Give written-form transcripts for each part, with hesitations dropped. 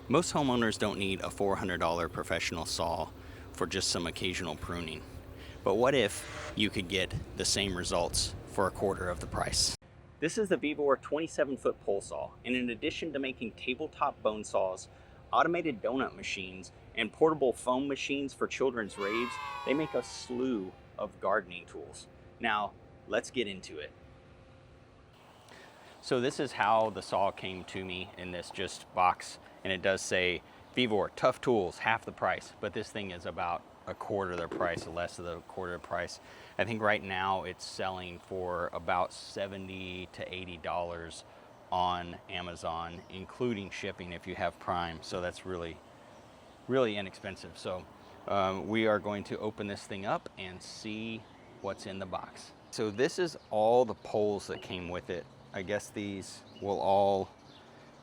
Most homeowners don't need a $400 professional saw for just some occasional pruning. But what if you could get the same results for a quarter of the price? This is the Vevor 27-foot pole saw, and in addition to making tabletop bone saws, automated donut machines, and portable foam machines for children's raves, they make a slew of gardening tools. Now, let's get into it. So this is how the saw came to me in this just box, and it does say Vevor, tough tools, half the price, but this thing is about a quarter of the price, less of the quarter of the price. I think right now it's selling for about $70 to $80 on Amazon, including shipping if you have Prime. So that's really inexpensive. So we are going to open this thing up and see what's in the box. So this is all the poles that came with it. I guess these will all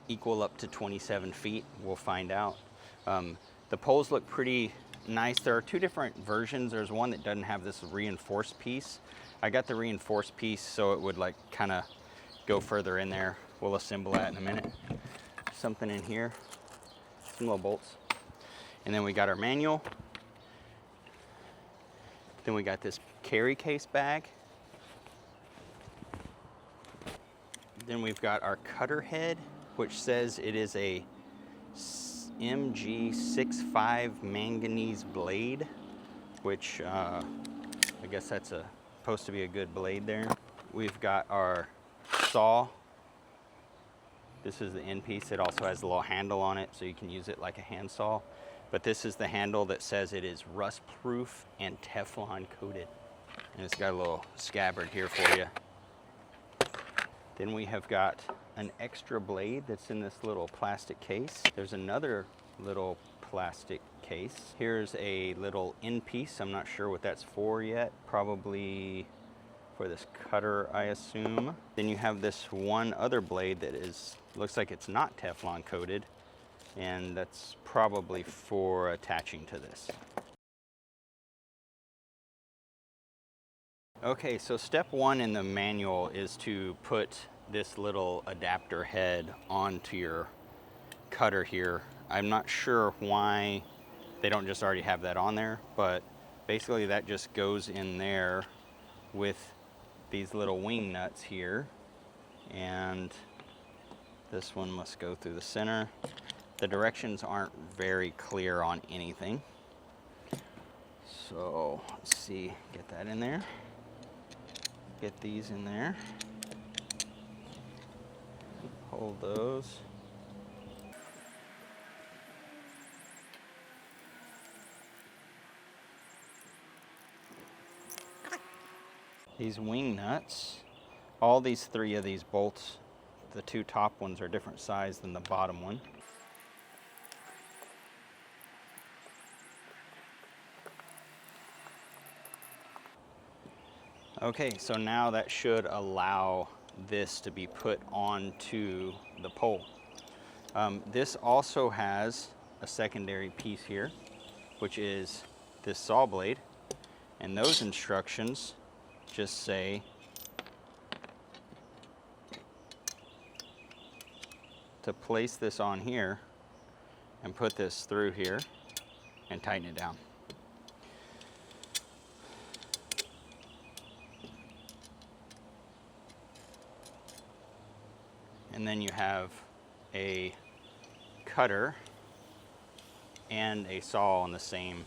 equal up to 27 feet. We'll find out. The poles look pretty nice. There are two different versions. There's one that doesn't have this reinforced piece. I got the reinforced piece so it would like kind of go further in there. We'll assemble that in a minute. Something in here, some little bolts. And then we got our manual. Then we got this carry case bag. Then we've got our cutter head, which says it is a MG65 manganese blade, which I guess that's supposed to be a good blade there. We've got our saw. This is the end piece. It also has a little handle on it, so you can use it like a hand saw. But this is the handle that says it is rust proof and Teflon coated. And it's got a little scabbard here for you. Then we have got an extra blade that's in this little plastic case. There's another little plastic case. Here's a little end piece. I'm not sure what that's for yet. Probably for this cutter, I assume. Then you have this one other blade that looks like it's not Teflon coated, and that's probably for attaching to this. Okay, so step one in the manual is to put this little adapter head onto your cutter here. I'm not sure why they don't just already have that on there, but basically that just goes in there with these little wing nuts here, and this one must go through the center. The directions aren't very clear on anything, so let's see, get that in there. Get these in there. Hold those. These wing nuts, all these three of these bolts, the two top ones are different size than the bottom one. Okay, so now that should allow this to be put onto the pole. This also has a secondary piece here, which is this saw blade, and those instructions just say to place this on here and put this through here and tighten it down. And then you have a cutter and a saw on the same.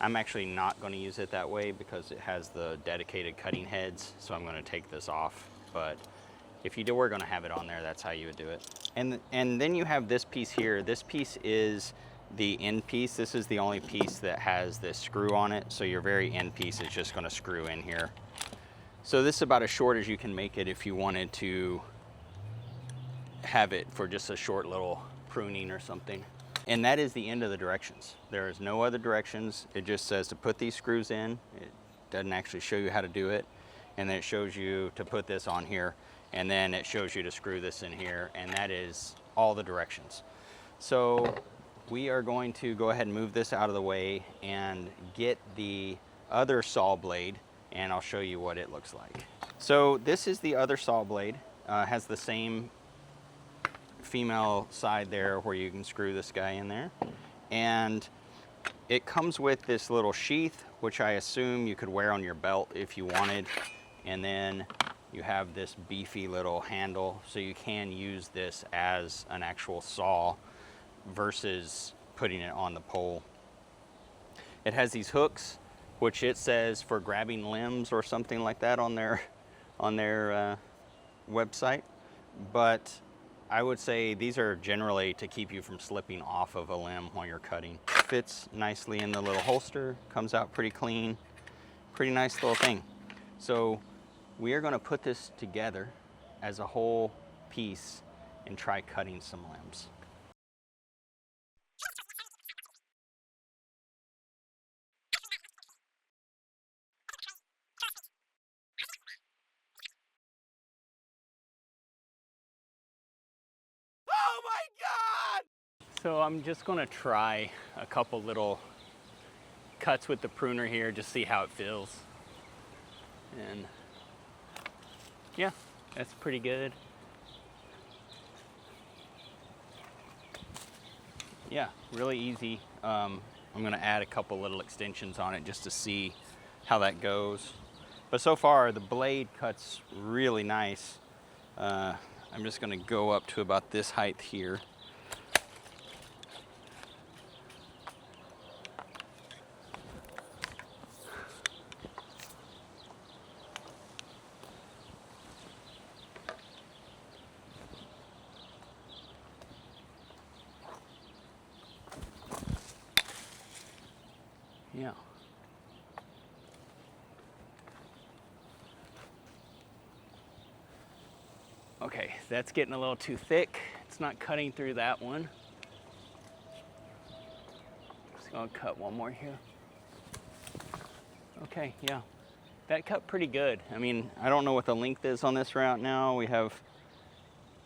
I'm actually not going to use it that way because it has the dedicated cutting heads, so I'm going to take this off. But if you were going to have it on there, that's how you would do it. And then you have this piece here. This piece is the end piece. This is the only piece that has this screw on it, so your very end piece is just going to screw in here. So this is about as short as you can make it if you wanted to have it for just a short little pruning or something. And that is the end of the directions. There is no other directions. It just says to put these screws in. It doesn't actually show you how to do it. And then it shows you to put this on here. And then it shows you to screw this in here. And that is all the directions. So we are going to go ahead and move this out of the way and get the other saw blade, and I'll show you what it looks like. So this is the other saw blade. Has the same female side there where you can screw this guy in there. And it comes with this little sheath, which I assume you could wear on your belt if you wanted. And then you have this beefy little handle, so you can use this as an actual saw versus putting it on the pole. It has these hooks, which it says for grabbing limbs or something like that on their website, but I would say these are generally to keep you from slipping off of a limb while you're cutting. Fits nicely in the little holster, comes out pretty clean, pretty nice little thing. So we are going to put this together as a whole piece and try cutting some limbs. Oh my God! So I'm just gonna try a couple little cuts with the pruner here, just see how it feels. And yeah, that's pretty good. Yeah, really easy. I'm gonna add a couple little extensions on it just to see how that goes. But so far the blade cuts really nice. I'm just gonna go up to about this height here. Yeah. Okay, that's getting a little too thick. It's not cutting through that one. Just gonna cut one more here. Okay, yeah. That cut pretty good. I mean, I don't know what the length is on this route now. We have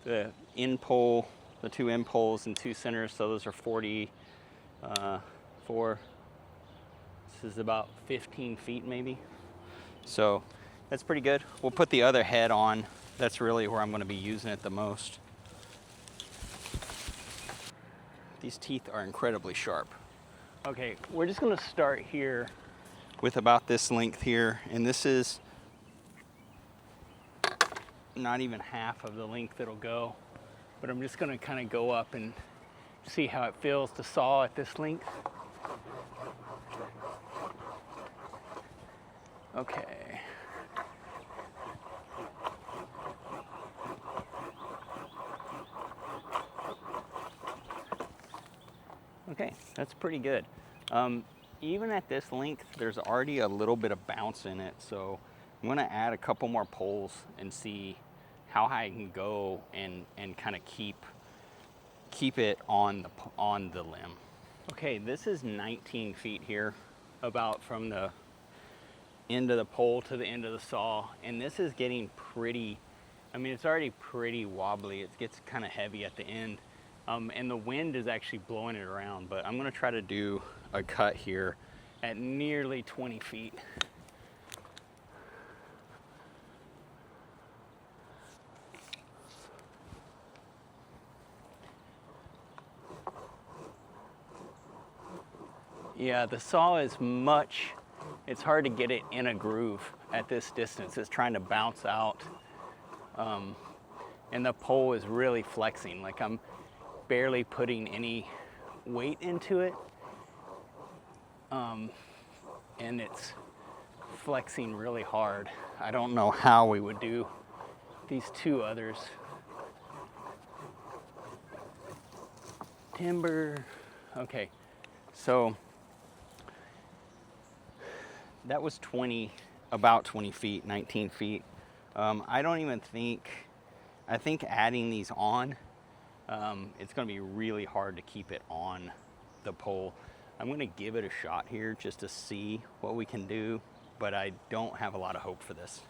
the end pole, the two end poles and two centers, so those are 44. This is about 15 feet maybe. So that's pretty good. We'll put the other head on. That's really where I'm going to be using it the most. These teeth are incredibly sharp. Okay, we're just going to start here with about this length here, and this is not even half of the length it'll go, but I'm just going to kind of go up and see how it feels to saw at this length. Okay. Okay, that's pretty good. Even at this length, there's already a little bit of bounce in it, so I'm gonna add a couple more poles and see how high I can go and kind of keep it on the limb. Okay, this is 19 feet here, about from the end of the pole to the end of the saw, and this is getting pretty, I mean, it's already pretty wobbly. It gets kind of heavy at the end. And the wind is actually blowing it around, but I'm gonna try to do a cut here at nearly 20 feet. Yeah, the saw is it's hard to get it in a groove at this distance. It's trying to bounce out. And the pole is really flexing, like I'm barely putting any weight into it, and it's flexing really hard. I don't know how we would do these two others. Timber. Okay, so that was about 20 feet, 19 feet. I think adding these on, it's gonna be really hard to keep it on the pole. I'm gonna give it a shot here just to see what we can do, but I don't have a lot of hope for this.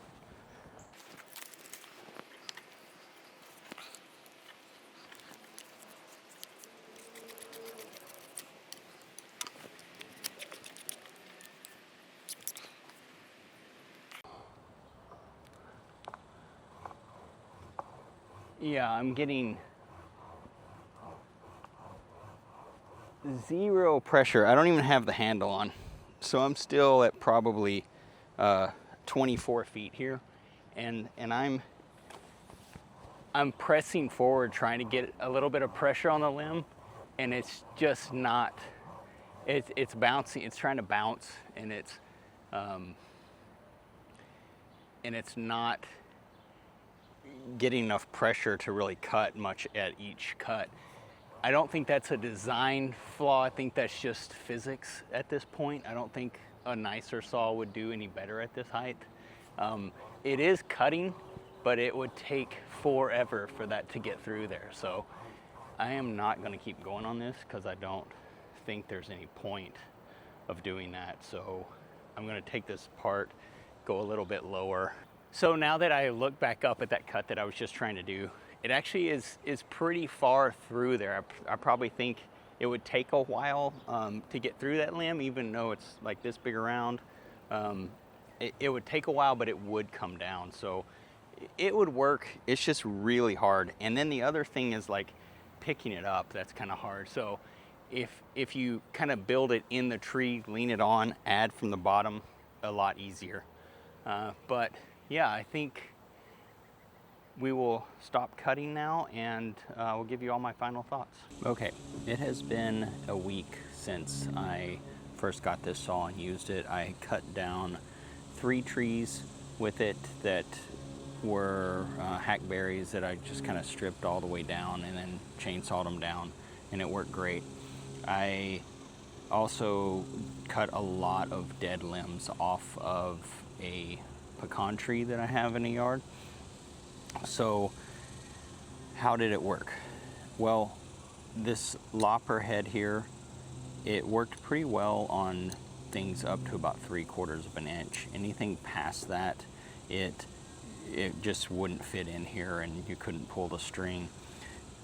Yeah, I'm getting zero pressure. I don't even have the handle on. So I'm still at probably 24 feet here. And I'm pressing forward trying to get a little bit of pressure on the limb, and it's just not, it's bouncing, it's trying to bounce, and it's not getting enough pressure to really cut much at each cut. I don't think that's a design flaw. I think that's just physics at this point. I don't think a nicer saw would do any better at this height. It is cutting, but it would take forever for that to get through there. So I am not going to keep going on this because I don't think there's any point of doing that. So I'm going to take this apart, go a little bit lower. So now that I look back up at that cut that I was just trying to do, it actually is pretty far through there. I probably think it would take a while to get through that limb, even though it's like this big around. It would take a while, but it would come down. So it would work. It's just really hard. And then the other thing is like picking it up. That's kind of hard. So if you kind of build it in the tree, lean it on, add from the bottom, a lot easier. But yeah, I think we will stop cutting now, and we'll give you all my final thoughts. Okay, it has been a week since I first got this saw and used it. I cut down 3 trees with it that were hackberries that I just kind of stripped all the way down and then chainsawed them down, and it worked great. I also cut a lot of dead limbs off of a pecan tree that I have in the yard. So how did it work? Well, this lopper head here, it worked pretty well on things up to about 3/4 of an inch. Anything past that, it just wouldn't fit in here and you couldn't pull the string.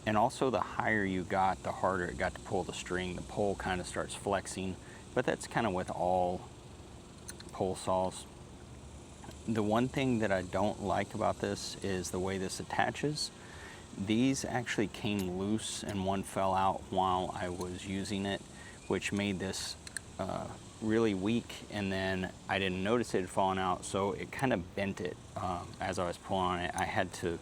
And also the higher you got, the harder it got to pull the string. The pole kind of starts flexing, but that's kind of with all pole saws. The one thing that I don't like about this is the way this attaches. These actually came loose and one fell out while I was using it, which made this really weak, and then I didn't notice it had fallen out, so it kind of bent it as I was pulling on it. I had to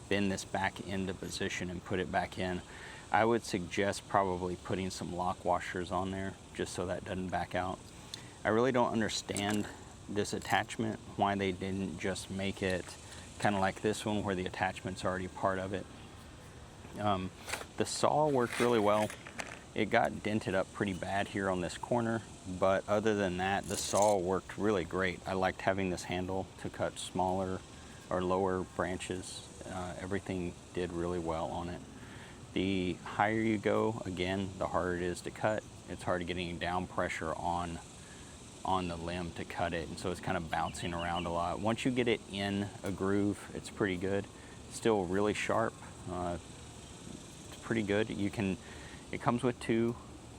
bend this back into position and put it back in. I would suggest probably putting some lock washers on there just so that doesn't back out. I really don't understand this attachment, why they didn't just make it kind of like this one where the attachment's already part of it. The saw worked really well. It got dented up pretty bad here on this corner, but other than that, the saw worked really great. I liked having this handle to cut smaller or lower branches. Everything did really well on it. The higher you go, again, the harder it is to cut. It's hard getting down pressure on the limb to cut it, and so it's kind of bouncing around a lot. Once you get it in a groove, it's pretty good. Still really sharp. It's pretty good. It comes with 2,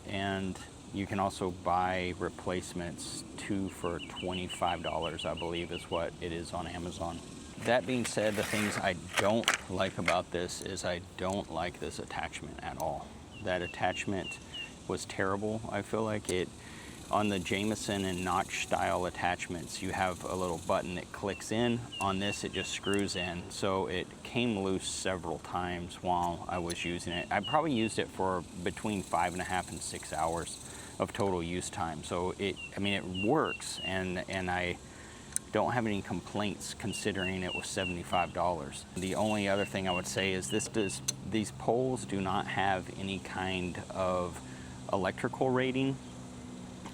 and you can also buy replacements, 2 for $25, I believe is what it is on Amazon. That being said, the things I don't like about this is I don't like this attachment at all. That attachment was terrible. I feel like it, on the Jameson and notch style attachments, you have a little button that clicks in. On this, it just screws in. So it came loose several times while I was using it. I probably used it for between 5.5 and 6 hours of total use time. So it works, and I don't have any complaints considering it was $75. The only other thing I would say is these poles do not have any kind of electrical rating.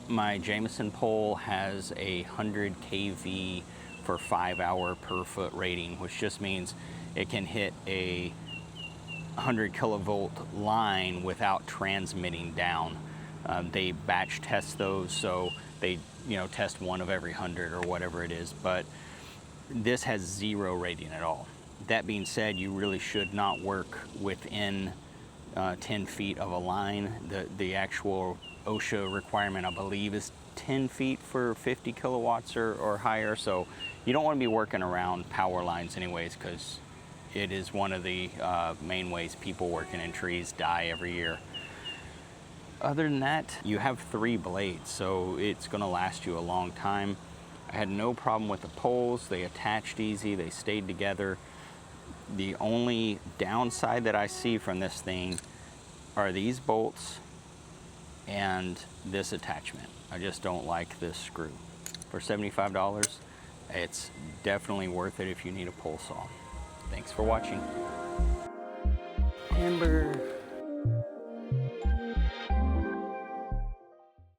My Jameson pole has a 100 kV for 5-hour per foot rating, which just means it can hit a 100 kilovolt line without transmitting down. They batch test those, so they test 1 of every 100 or whatever it is, but this has 0 rating at all. That being said, you really should not work within 10 feet of a line. The actual OSHA requirement, I believe, is 10 feet for 50 kilowatts or higher, so you don't want to be working around power lines anyways, because it is one of the main ways people working in trees die every year. Other than that, you have 3 blades, so it's gonna last you a long time. I had no problem with the poles. They attached easy, they stayed together. The only downside that I see from this thing are these bolts and this attachment. I just don't like this screw. For $75, it's definitely worth it if you need a pole saw. Thanks for watching. Amber.